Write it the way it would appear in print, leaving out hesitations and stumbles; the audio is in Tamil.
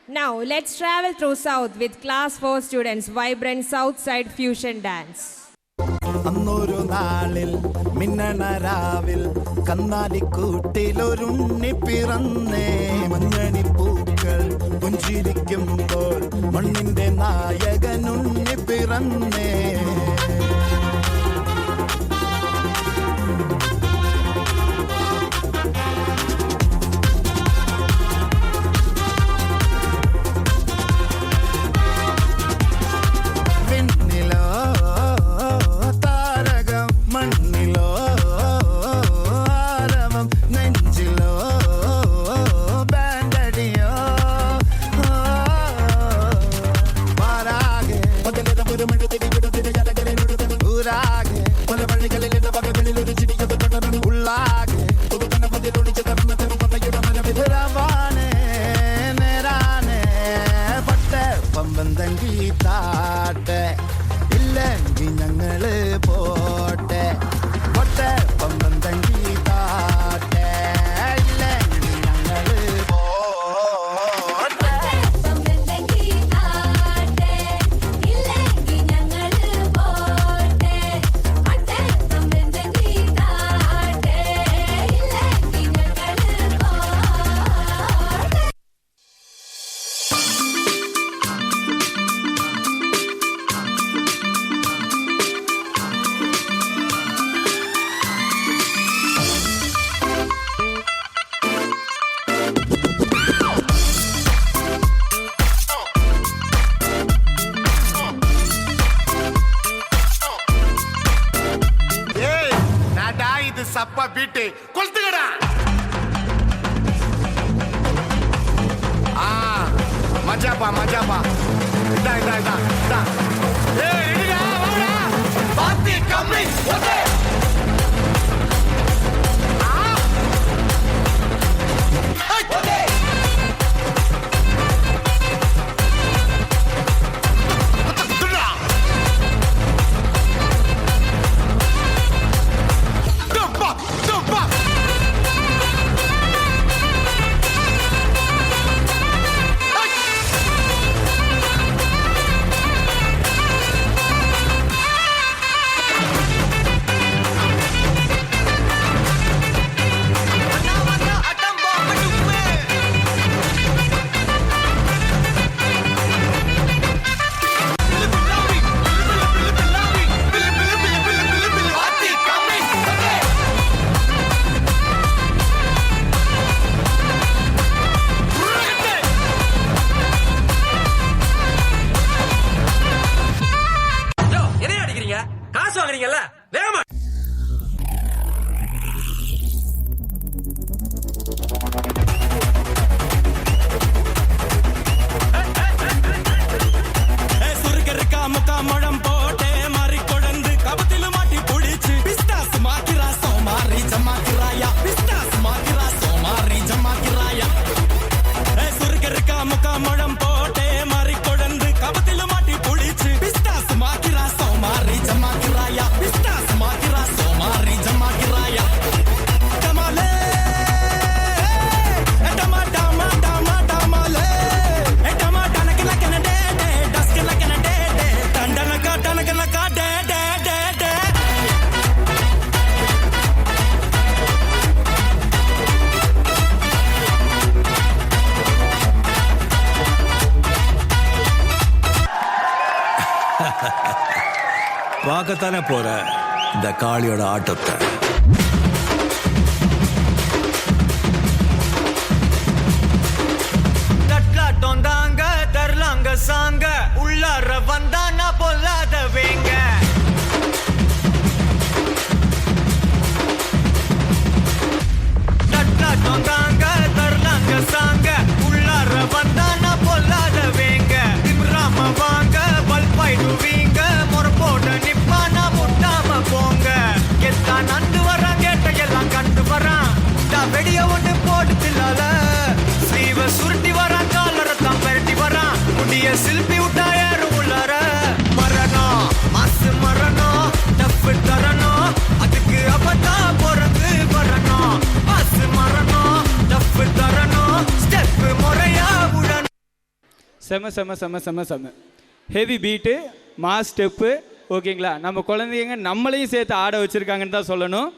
Now, let's travel through South with Class 4 students' vibrant Southside fusion dance. അന്നൊരു നാളിൽ മിന്നണരാവിൽ കന്നാലിക്കൂട്ടിലൊരുണ്ണി പിറന്നേ മഞ്ഞണി പൂക്കൾ പുഞ്ചിരിക്കുമ്പോൾ മണ്ണിന്റെ നായകനുണ്ണി പിറന്നേ ഇല്ലെങ്കിൽ ഞങ്ങള് പോട്ടെ പൊട്ടെ പമ്പം തങ്കി താട്ടെ ഇല്ലെങ്കിൽ ഞങ്ങള് പോട്ടെ പമ്പം തങ്കി താട്ടെ ഇല്ലെങ്കിൽ ഞങ്ങള് പോട്ടെ പൊട്ടെ പമ്പം തങ്കി താട്ടെ ഇല്ലെങ്കിൽ ഞങ്ങള് പോട്ടെ. சப்பா பீட்டு கொளுத்துக்கடா. மஜாப்பா மஜாப்பா. இதா இதா இதா இதா. ஏய் ரெடிடா வாடா. பாத்தி கம்மி ஓகே. ஓகே. காசு வாங்குறீங்கல்ல வேகமா. சுருக்க இருக்கா முக்கா முழம் போட்டே மாறி கொடந்து கபத்தில மாட்டி புடிச்சு பிஸ்டாஸ் மாக்கிரா சோமாரி ஜமாக்கிராயா பிஸ்டாஸ் மாக்கிரா சோமாரி ஜமாக்கிராயா சுருக்க இருக்கா முக்கா முழம் போட்டே மாறி கொடந்து கபத்தில மாட்டி புடிச்சு பிஸ்டாஸ் மாக்கிரா சோமாரி ஜமாக்கிராயா பிஸ்டாஸ் மாக்கிரா சோமாரி ஜமாக்கிராயா டமாலே டமா டமா டமா டமாலே டமா டனக்கல கனடே டஸ்கல கனடே டண்டனக டனகல காடே டே டே டே. பார்க்கத்தானே போற இந்த காளியோட ஆட்டத்தை. தட்லாட்டம் தாங்க தரலாங்க சாங்க உள்ளார வந்தானா பொல்லாத வேங்க. தட்லாட்டம் தாங்க தரலாங்க சாங்க உள்ளார வந்தானா பொல்லாத வேங்க. திம்ராம வாங்க பல்பாயிடுவீங்க முறப்போட நிப்பானா முட்டாம போங்க. எத்தான செம செம செம செம செம ஹெவி பீட்டு மாஸ் ஸ்டெப்பு ஓகேங்களா. நம்ம குழந்தைங்க நம்மளையும் சேர்த்து ஆட வச்சுருக்காங்கன்னு தான் சொல்லணும்.